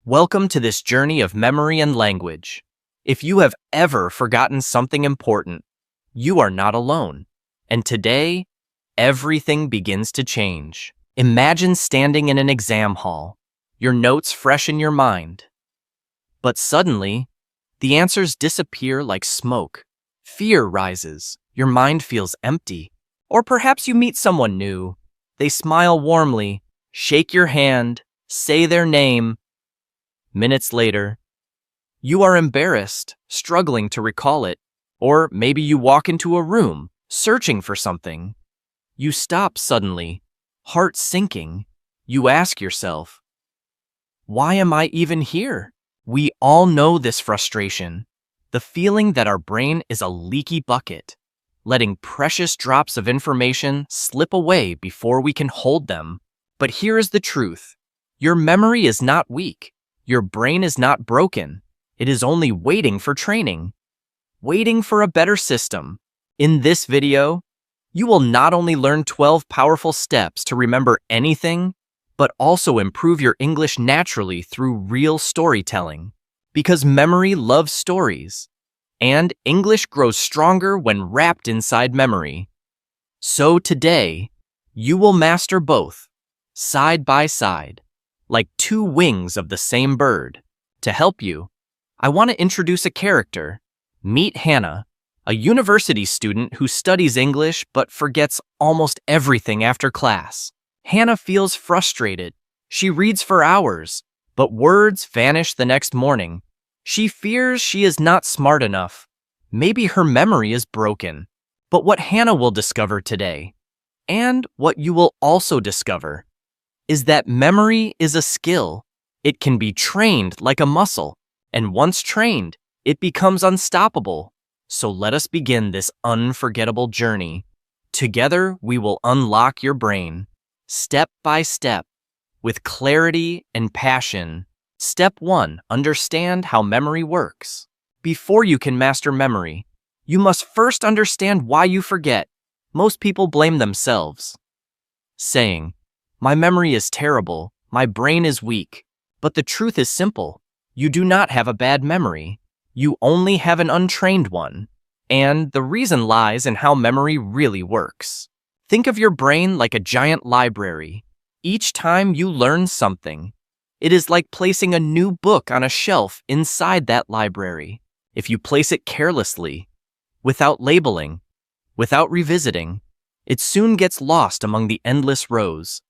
Welcome to this journey of memory and language. If you have ever forgotten something important, you are not alone. And today, everything begins to change. Imagine standing in an exam hall, your notes fresh in your mind. But suddenly, the answers disappear like smoke. Fear rises, your mind feels empty. Or perhaps you meet someone new. They smile warmly, shake your hand, say their name. Minutes later, you are embarrassed, struggling to recall it. Or maybe you walk into a room, searching for something. You stop suddenly, heart sinking. You ask yourself, why am I even here? We all know this frustration, the feeling that our brain is a leaky bucket, letting precious drops of information slip away before we can hold them. But here is the truth. Your memory is not weak. Your brain is not broken. It is only waiting for training, waiting for a better system. In this video, you will not only learn 12 powerful steps to remember anything, but also improve your English naturally through real storytelling. Because memory loves stories, and English grows stronger when wrapped inside memory. So today, you will master both, side by side, like two wings of the same bird. To help you, I want to introduce a character. Meet Hannah, a university student who studies English but forgets almost everything after class. Hannah feels frustrated. She reads for hours, but words vanish the next morning. She fears she is not smart enough. Maybe her memory is broken. But what Hannah will discover today, and what you will also discover, is that memory is a skill. It can be trained like a muscle, and once trained, it becomes unstoppable. So let us begin this unforgettable journey. Together, we will unlock your brain, step by step, with clarity and passion. Step 1. Understand how memory works. Before you can master memory, you must first understand why you forget. Most people blame themselves, saying, "My memory is terrible, my brain is weak." But the truth is simple. You do not have a bad memory. You only have an untrained one. And the reason lies in how memory really works. Think of your brain like a giant library. Each time you learn something, it is like placing a new book on a shelf inside that library. If you place it carelessly, without labeling, without revisiting, it soon gets lost among the endless rows,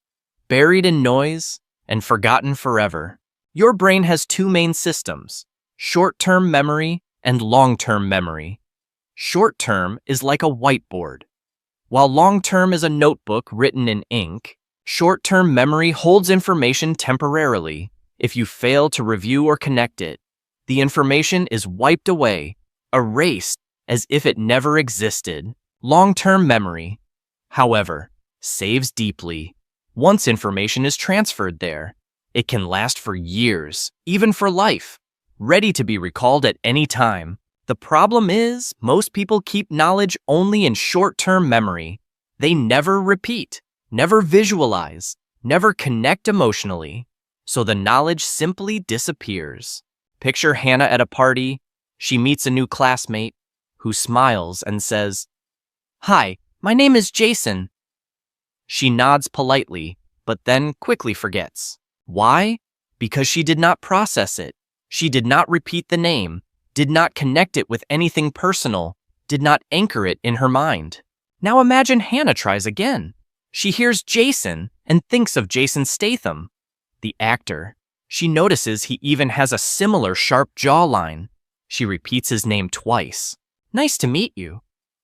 buried in noise and forgotten forever. Your brain has two main systems, short-term memory and long-term memory. Short-term is like a whiteboard, while long-term is a notebook written in ink. Short-term memory holds information temporarily. If you fail to review or connect it, the information is wiped away, erased as if it never existed. Long-term memory, however, saves deeply. Once information is transferred there, it can last for years, even for life, ready to be recalled at any time. The problem is, most people keep knowledge only in short-term memory. They never repeat, never visualize, never connect emotionally, so the knowledge simply disappears. Picture Hannah at a party. She meets a new classmate who smiles and says, "Hi, my name is Jason." She nods politely, but then quickly forgets. Why? Because she did not process it. She did not repeat the name, did not connect it with anything personal, did not anchor it in her mind. Now imagine Hannah tries again. She hears Jason and thinks of Jason Statham, the actor. She notices he even has a similar sharp jawline. She repeats his name twice. "Nice to meet you,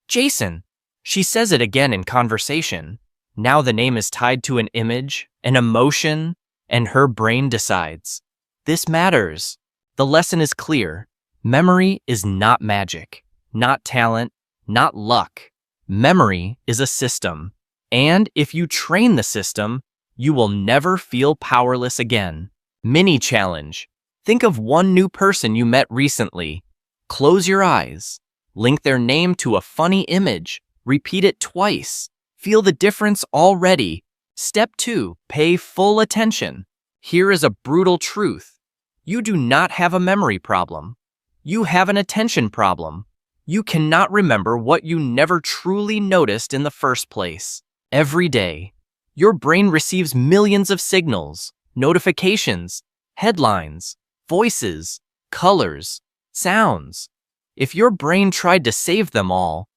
Jason." She says it again in conversation. Now the name is tied to an image, an emotion, and her brain decides. This matters. The lesson is clear. Memory is not magic, not talent, not luck. Memory is a system. And if you train the system, you will never feel powerless again. Mini challenge. Think of one new person you met recently. Close your eyes. Link their name to a funny image. Repeat it twice. Feel the difference already. Step 2. Pay full attention. Here is a brutal truth. You do not have a memory problem. You have an attention problem. You cannot remember what you never truly noticed in the first place. Every day, your brain receives millions of signals, notifications, headlines, voices, colors, sounds. If your brain tried to save them all,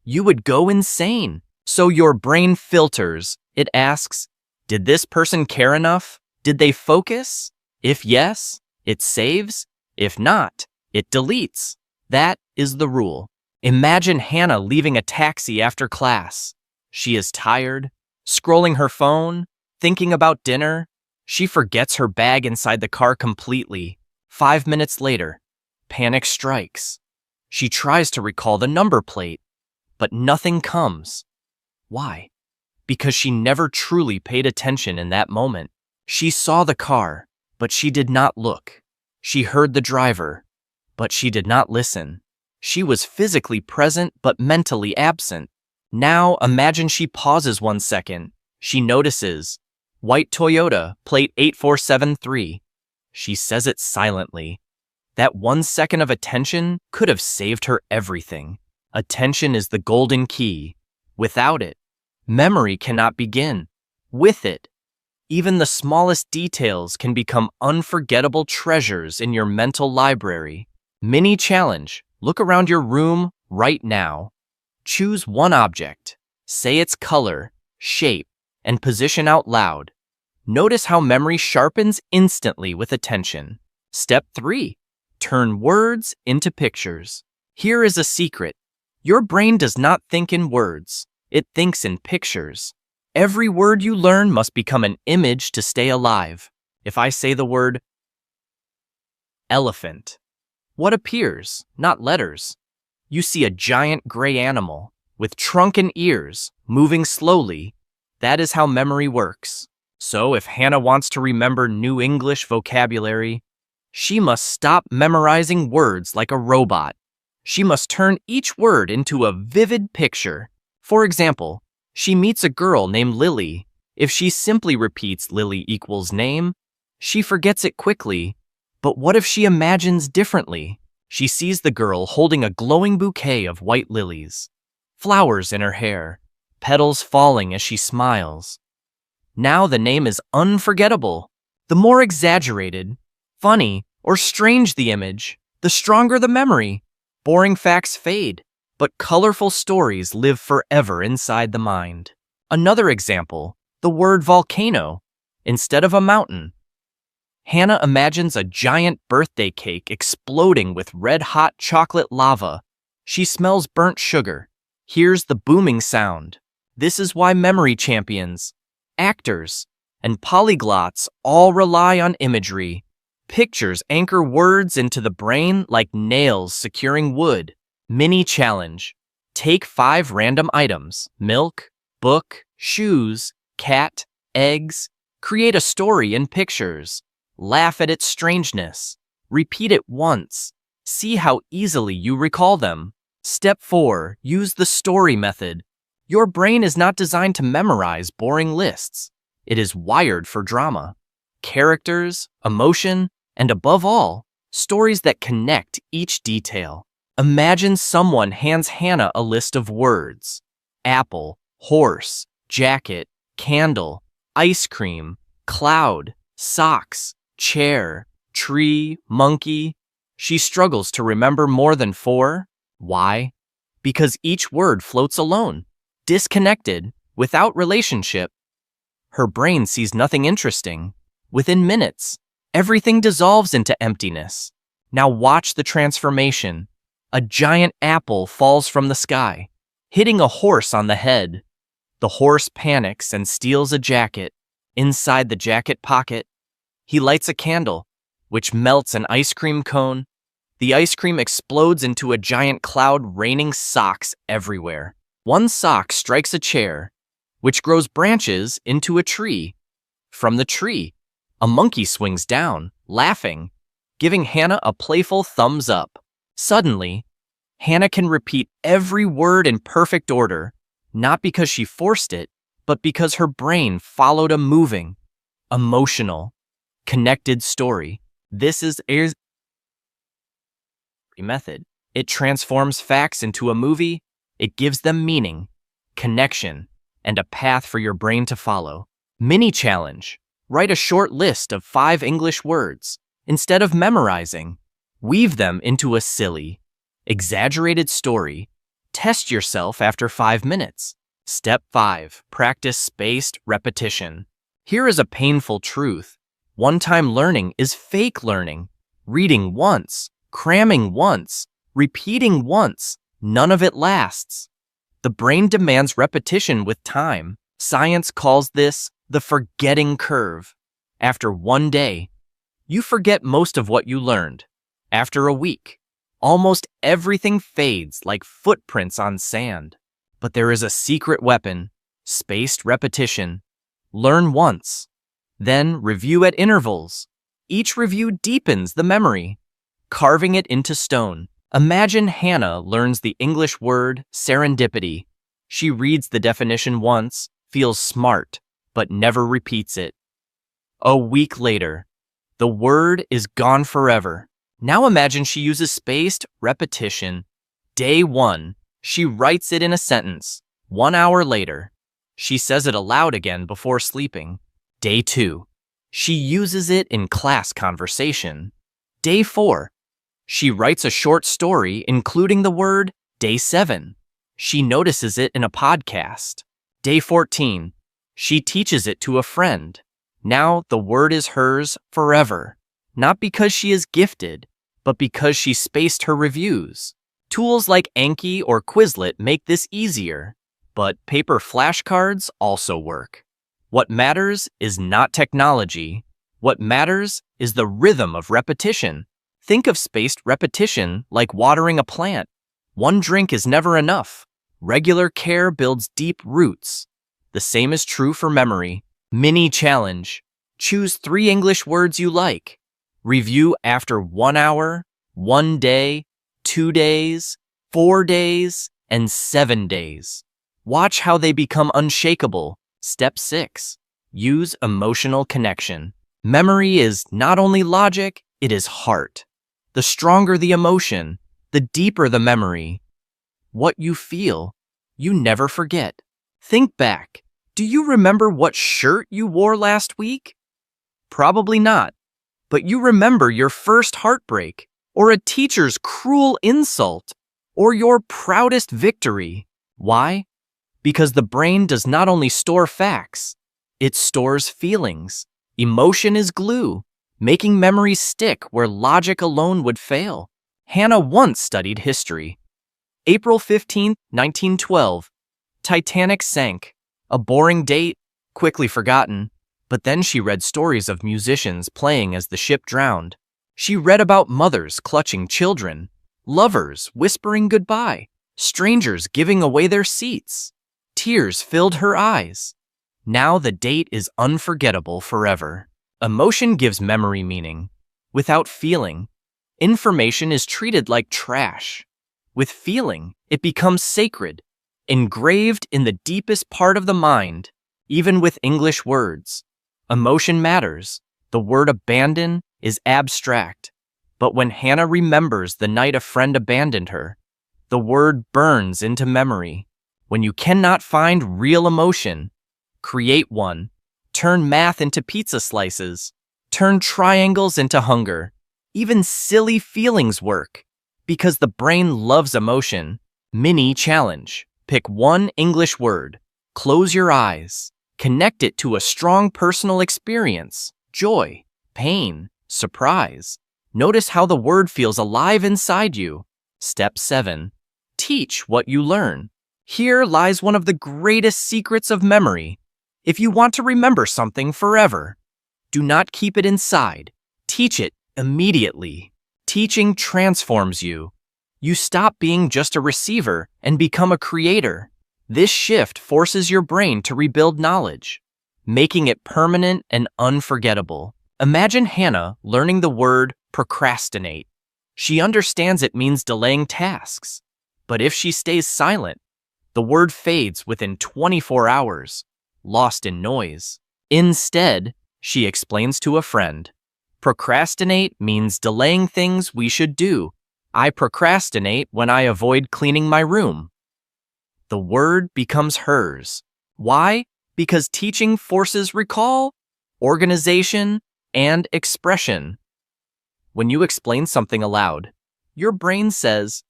you would go insane. So your brain filters. It asks, did this person care enough? Did they focus? If yes, it saves. If not, it deletes. That is the rule. Imagine Hannah leaving a taxi after class. She is tired, scrolling her phone, thinking about dinner. She forgets her bag inside the car completely. 5 minutes later, panic strikes. She tries to recall the number plate, but nothing comes. Why? Because she never truly paid attention in that moment. She saw the car, but she did not look. She heard the driver, but she did not listen. She was physically present but mentally absent. Now imagine she pauses 1 second. She notices, white Toyota, plate 8473. She says it silently. That 1 second of attention could have saved her everything. Attention is the golden key. Without it, memory cannot begin. With it, even the smallest details can become unforgettable treasures in your mental library. Mini challenge. Look around your room right now. Choose one object. Say its color, shape, and position out loud. Notice how memory sharpens instantly with attention. Step 3. Turn words into pictures. Here is a secret. Your brain does not think in words. It thinks in pictures. Every word you learn must become an image to stay alive. If I say the word elephant, what appears? Not letters. You see a giant gray animal with trunk and ears moving slowly. That is how memory works. So if Hannah wants to remember new English vocabulary, she must stop memorizing words like a robot. She must turn each word into a vivid picture. For example, she meets a girl named Lily. If she simply repeats Lily equals name, she forgets it quickly. But what if she imagines differently? She sees the girl holding a glowing bouquet of white lilies, flowers in her hair, petals falling as she smiles. Now the name is unforgettable. The more exaggerated, funny, or strange the image, the stronger the memory. Boring facts fade, but colorful stories live forever inside the mind. Another example, the word volcano instead of a mountain. Hannah imagines a giant birthday cake exploding with red-hot chocolate lava. She smells burnt sugar, hears the booming sound. This is why memory champions, actors, and polyglots all rely on imagery. Pictures anchor words into the brain like nails securing wood. Mini challenge. Take 5 random items: milk, book, shoes, cat, eggs. Create a story in pictures. Laugh at its strangeness. Repeat it once. See how easily you recall them. Step 4. Use the story method. Your brain is not designed to memorize boring lists. It is wired for drama, characters, emotion, and above all, stories that connect each detail. Imagine someone hands Hannah a list of words: apple, horse, jacket, candle, ice cream, cloud, socks, chair, tree, monkey. She struggles to remember more than 4. Why? Because each word floats alone, disconnected, without relationship. Her brain sees nothing interesting. Within minutes, everything dissolves into emptiness. Now watch the transformation. A giant apple falls from the sky, hitting a horse on the head. The horse panics and steals a jacket. Inside the jacket pocket, he lights a candle, which melts an ice cream cone. The ice cream explodes into a giant cloud, raining socks everywhere. One sock strikes a chair, which grows branches into a tree. From the tree, a monkey swings down, laughing, giving Hannah a playful thumbs up. Suddenly, Hannah can repeat every word in perfect order, not because she forced it, but because her brain followed a moving, emotional, connected story. This is a method. It transforms facts into a movie. It gives them meaning, connection, and a path for your brain to follow. Mini challenge. Write a short list of 5 English words. Instead of memorizing, weave them into a silly, exaggerated story. Test yourself after 5 minutes. Step 5. Practice spaced repetition. Here is a painful truth. One-time learning is fake learning. Reading once, cramming once, repeating once, none of it lasts. The brain demands repetition with time. Science calls this the forgetting curve. After 1 day, you forget most of what you learned. After a week, almost everything fades like footprints on sand. But there is a secret weapon: spaced repetition. Learn once, then review at intervals. Each review deepens the memory, carving it into stone. Imagine Hannah learns the English word serendipity. She reads the definition once, feels smart, but never repeats it. A week later, the word is gone forever. Now imagine she uses spaced repetition. Day 1, she writes it in a sentence. 1 hour later, she says it aloud again before sleeping. Day 2, she uses it in class conversation. Day 4, she writes a short story including the word. Day 7, she notices it in a podcast. Day 14, she teaches it to a friend. Now the word is hers forever, not because she is gifted, but because she spaced her reviews. Tools like Anki or Quizlet make this easier, but paper flashcards also work. What matters is not technology. What matters is the rhythm of repetition. Think of spaced repetition like watering a plant. 1 drink is never enough. Regular care builds deep roots. The same is true for memory. Mini challenge. Choose 3 English words you like. Review after 1 hour, 1 day, 2 days, 4 days, and 7 days. Watch how they become unshakable. Step 6. Use emotional connection. Memory is not only logic, it is heart. The stronger the emotion, the deeper the memory. What you feel, you never forget. Think back. Do you remember what shirt you wore last week? Probably not. But you remember your first heartbreak, or a teacher's cruel insult, or your proudest victory. Why? Because the brain does not only store facts, it stores feelings. Emotion is glue, making memories stick where logic alone would fail. Hannah once studied history. April 15, 1912, Titanic sank. A boring date, quickly forgotten, but then she read stories of musicians playing as the ship drowned. She read about mothers clutching children, lovers whispering goodbye, strangers giving away their seats. Tears filled her eyes. Now the date is unforgettable forever. Emotion gives memory meaning. Without feeling, information is treated like trash. With feeling, it becomes sacred, engraved in the deepest part of the mind, even with English words. Emotion matters. The word abandon is abstract. But when Hannah remembers the night a friend abandoned her, the word burns into memory. When you cannot find real emotion, create one. Turn math into pizza slices. Turn triangles into hunger. Even silly feelings work, because the brain loves emotion. Mini challenge. Pick 1 English word. Close your eyes. Connect it to a strong personal experience. Joy, pain, surprise. Notice how the word feels alive inside you. Step 7. Teach what you learn. Here lies one of the greatest secrets of memory. If you want to remember something forever, do not keep it inside. Teach it immediately. Teaching transforms you. You stop being just a receiver and become a creator. This shift forces your brain to rebuild knowledge, making it permanent and unforgettable. Imagine Hannah learning the word procrastinate. She understands it means delaying tasks. But if she stays silent, the word fades within 24 hours, lost in noise. Instead, she explains to a friend, Procrastinate means delaying things we should do. I procrastinate when I avoid cleaning my room. The word becomes hers. Why? Because teaching forces recall, organization, and expression. When you explain something aloud, your brain says,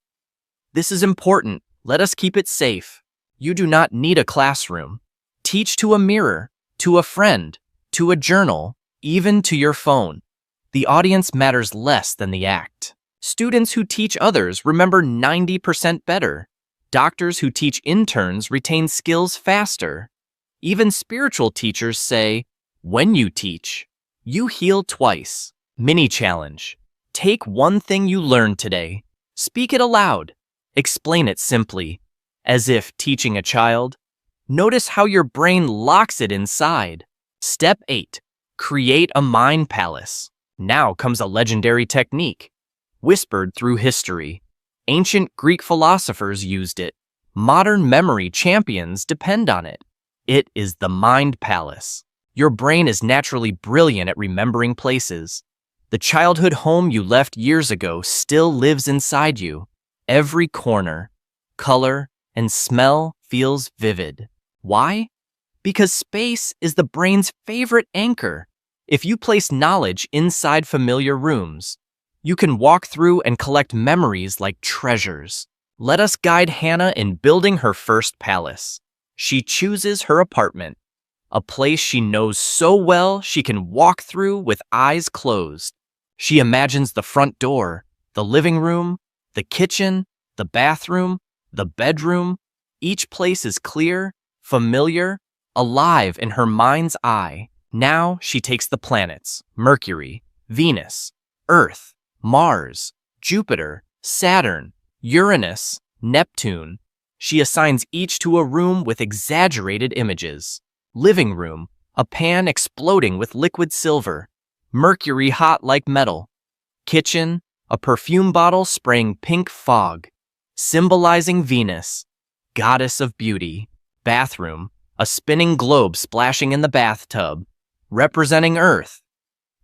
"This is important. Let us keep it safe." You do not need a classroom. Teach to a mirror, to a friend, to a journal, even to your phone. The audience matters less than the act. Students who teach others remember 90% better. Doctors who teach interns retain skills faster. Even spiritual teachers say, when you teach, you heal twice. Mini challenge. Take one thing you learned today. Speak it aloud. Explain it simply, as if teaching a child. Notice how your brain locks it inside. Step 8. Create a mind palace. Now comes a legendary technique. Whispered through history. Ancient Greek philosophers used it. Modern memory champions depend on it. It is the mind palace. Your brain is naturally brilliant at remembering places. The childhood home you left years ago still lives inside you. Every corner, color, and smell feels vivid. Why? Because space is the brain's favorite anchor. If you place knowledge inside familiar rooms, you can walk through and collect memories like treasures. Let us guide Hannah in building her first palace. She chooses her apartment, a place she knows so well she can walk through with eyes closed. She imagines the front door, the living room, the kitchen, the bathroom, the bedroom. Each place is clear, familiar, alive in her mind's eye. Now she takes the planets: Mercury, Venus, Earth, Mars, Jupiter, Saturn, Uranus, Neptune. She assigns each to a room with exaggerated images. Living room, a pan exploding with liquid silver. Mercury hot like metal. Kitchen, a perfume bottle spraying pink fog, symbolizing Venus, goddess of beauty. Bathroom, a spinning globe splashing in the bathtub, representing Earth.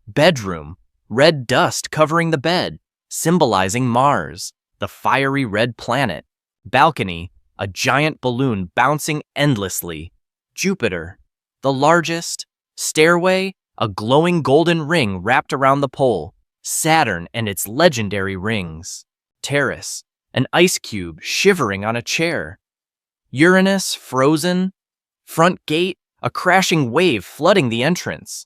Bedroom, red dust covering the bed, symbolizing Mars, the fiery red planet. Balcony, a giant balloon bouncing endlessly, Jupiter, the largest. Stairway, a glowing golden ring wrapped around the pole, Saturn and its legendary rings. Terrace, an ice cube shivering on a chair. Uranus, frozen. Front gate, a crashing wave flooding the entrance.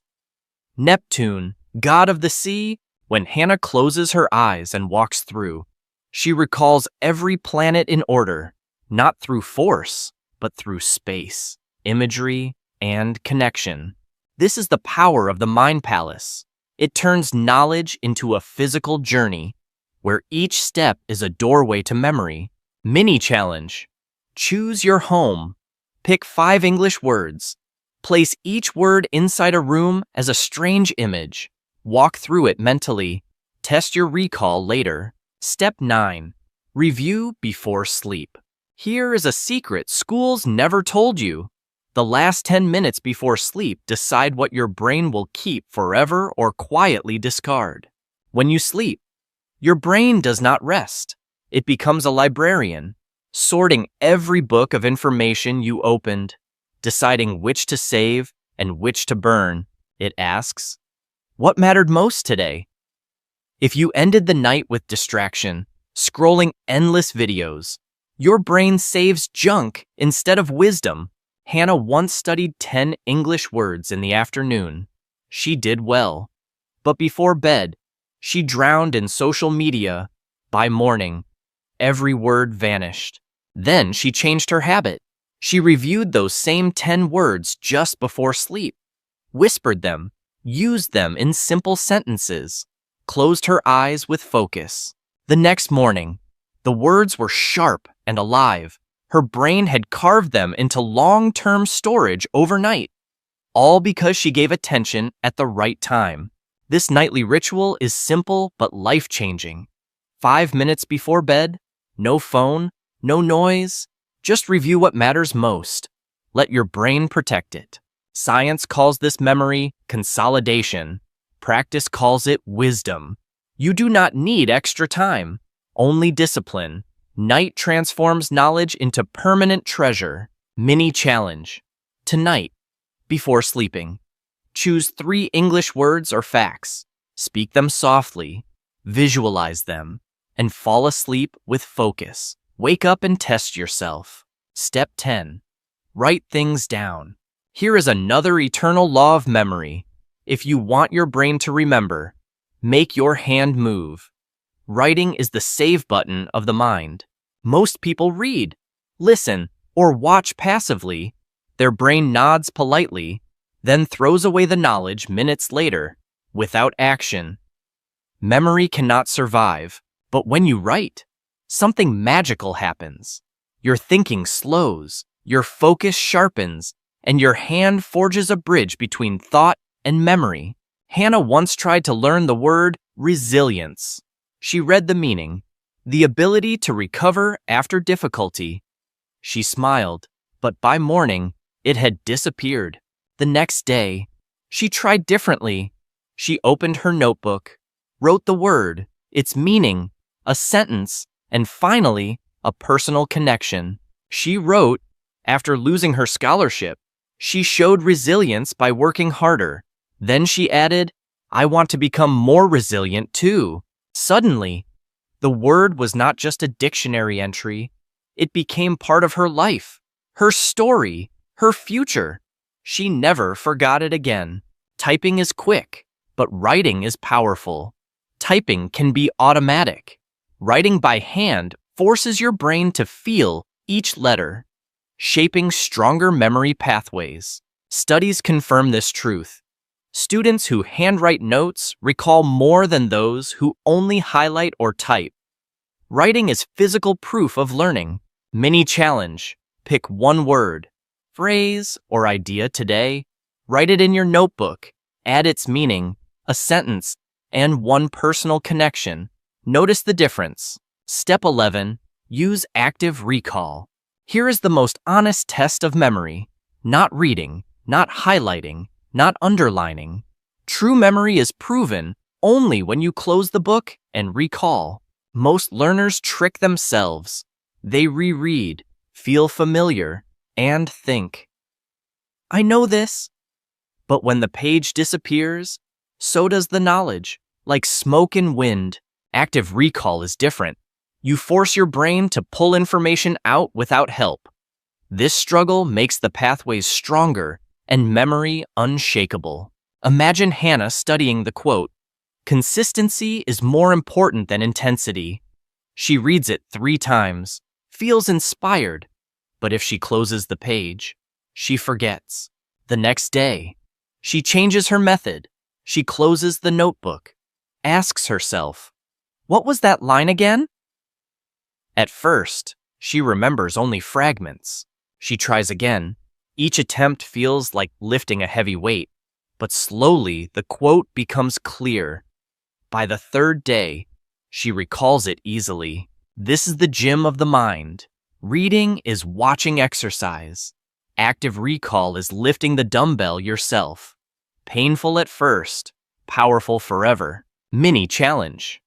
Neptune, god of the sea. When Hannah closes her eyes and walks through, she recalls every planet in order, not through force, but through space, imagery, and connection. This is the power of the mind palace. It turns knowledge into a physical journey, where each step is a doorway to memory. Mini challenge. Choose your home. Pick 5 English words. Place each word inside a room as a strange image. Walk through it mentally. Test your recall later. Step 9. Review before sleep. Here is a secret schools never told you. The last 10 minutes before sleep decide what your brain will keep forever or quietly discard. When you sleep, your brain does not rest. It becomes a librarian, sorting every book of information you opened, deciding which to save and which to burn. It asks, what mattered most today? If you ended the night with distraction, scrolling endless videos, your brain saves junk instead of wisdom. Hannah once studied 10 English words in the afternoon. She did well. But before bed, she drowned in social media. By morning, every word vanished. Then she changed her habit. She reviewed those same 10 words just before sleep, whispered them, used them in simple sentences, closed her eyes with focus. The next morning, the words were sharp and alive. Her brain had carved them into long-term storage overnight, all because she gave attention at the right time. This nightly ritual is simple but life-changing. 5 minutes before bed, no phone, no noise, just review what matters most. Let your brain protect it. Science calls this memory consolidation. Practice calls it wisdom. You do not need extra time, only discipline. Night transforms knowledge into permanent treasure. Mini challenge. Tonight, before sleeping, choose 3 English words or facts. Speak them softly, visualize them, and fall asleep with focus. Wake up and test yourself. Step 10. Write things down. Here is another eternal law of memory. If you want your brain to remember, make your hand move. Writing is the save button of the mind. Most people read, listen, or watch passively. Their brain nods politely, then throws away the knowledge minutes later, without action. Memory cannot survive, but when you write, something magical happens. Your thinking slows, your focus sharpens, and your hand forges a bridge between thought and memory. Hannah once tried to learn the word resilience. She read the meaning, the ability to recover after difficulty. She smiled, but by morning, it had disappeared. The next day, she tried differently. She opened her notebook, wrote the word, its meaning, a sentence, and finally, a personal connection. She wrote, after losing her scholarship, she showed resilience by working harder. Then she added, I want to become more resilient too. Suddenly, the word was not just a dictionary entry. It became part of her life, her story, her future. She never forgot it again. Typing is quick, but writing is powerful. Typing can be automatic. Writing by hand forces your brain to feel each letter, shaping stronger memory pathways. Studies confirm this truth. Students who handwrite notes recall more than those who only highlight or type. Writing is physical proof of learning. Mini challenge. Pick one word, phrase, or idea today. Write it in your notebook. Add its meaning, a sentence, and one personal connection. Notice the difference. Step 11. Use active recall. Here is the most honest test of memory. Not reading, not highlighting, not underlining. True memory is proven only when you close the book and recall. Most learners trick themselves. They reread, feel familiar, and think, I know this. But when the page disappears, so does the knowledge. Like smoke and wind, active recall is different. You force your brain to pull information out without help. This struggle makes the pathways stronger and memory unshakable. Imagine Hannah studying the quote, consistency is more important than intensity. She reads it 3 times, feels inspired, but if she closes the page, she forgets. The next day, she changes her method. She closes the notebook, asks herself, what was that line again? At first, she remembers only fragments. She tries again. Each attempt feels like lifting a heavy weight, but slowly the quote becomes clear. By the 3rd day, she recalls it easily. This is the gym of the mind. Reading is watching exercise. Active recall is lifting the dumbbell yourself. Painful at first, powerful forever. Mini challenge.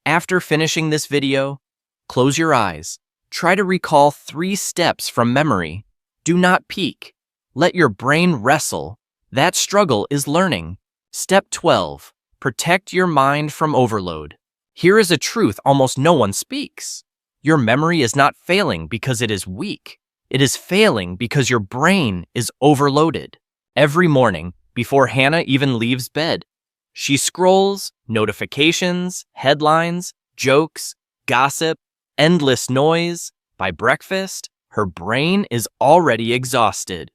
After finishing this video, close your eyes. Try to recall 3 steps from memory. Do not peek. Let your brain wrestle. That struggle is learning. Step 12. Protect your mind from overload. Here is a truth almost no one speaks. Your memory is not failing because it is weak. It is failing because your brain is overloaded. Every morning, before Hannah even leaves bed, she scrolls notifications, headlines, jokes, gossip, endless noise. By breakfast, her brain is already exhausted.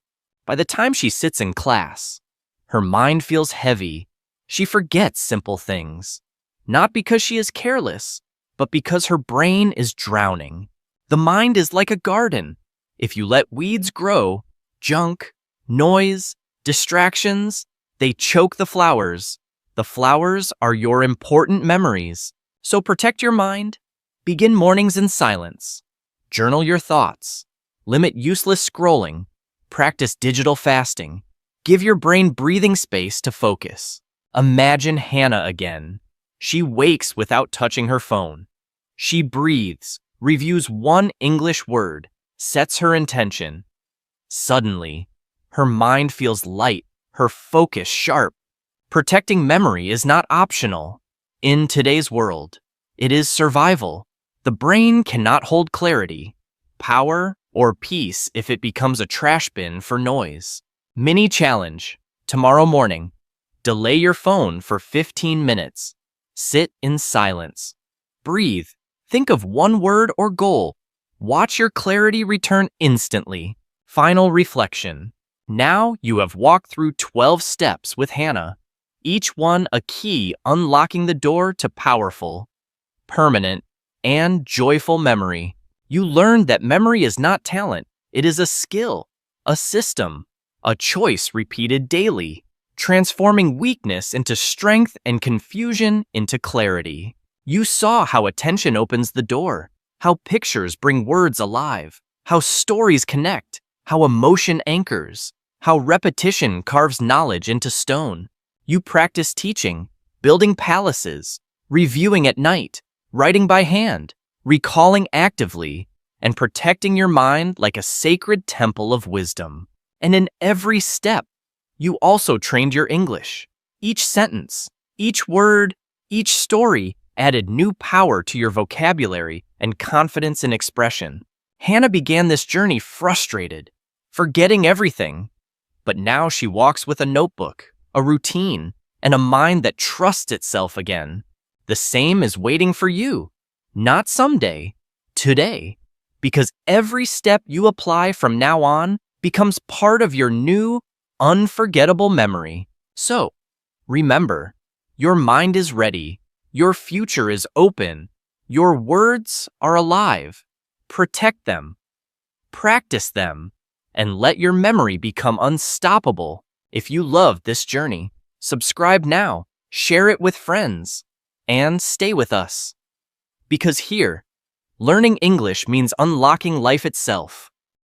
By the time she sits in class, her mind feels heavy. She forgets simple things, not because she is careless, but because her brain is drowning. The mind is like a garden. If you let weeds grow, junk, noise, distractions, they choke the flowers. The flowers are your important memories. So protect your mind. Begin mornings in silence. Journal your thoughts. Limit useless scrolling. Practice digital fasting. Give your brain breathing space to focus. Imagine Hannah again. She wakes without touching her phone. She breathes, reviews one English word, sets her intention. Suddenly, her mind feels light, her focus sharp. Protecting memory is not optional. In today's world, it is survival. The brain cannot hold clarity, power, or peace if it becomes a trash bin for noise. Mini challenge. Tomorrow morning, delay your phone for 15 minutes. Sit in silence. Breathe. Think of one word or goal. Watch your clarity return instantly. Final reflection. Now you have walked through 12 steps with Hannah, each one a key unlocking the door to powerful, permanent, and joyful memory. You learned that memory is not talent, it is a skill, a system, a choice repeated daily, transforming weakness into strength and confusion into clarity. You saw how attention opens the door, how pictures bring words alive, how stories connect, how emotion anchors, how repetition carves knowledge into stone. You practice teaching, building palaces, reviewing at night, writing by hand, recalling actively, and protecting your mind like a sacred temple of wisdom. And in every step, you also trained your English. Each sentence, each word, each story added new power to your vocabulary and confidence in expression. Hannah began this journey frustrated, forgetting everything. But now she walks with a notebook, a routine, and a mind that trusts itself again. The same is waiting for you. Not someday, today. Because every step you apply from now on becomes part of your new, unforgettable memory. So, remember, your mind is ready. Your future is open. Your words are alive. Protect them. Practice them. And let your memory become unstoppable. If you loved this journey, subscribe now, share it with friends, and stay with us. Because here, learning English means unlocking life itself.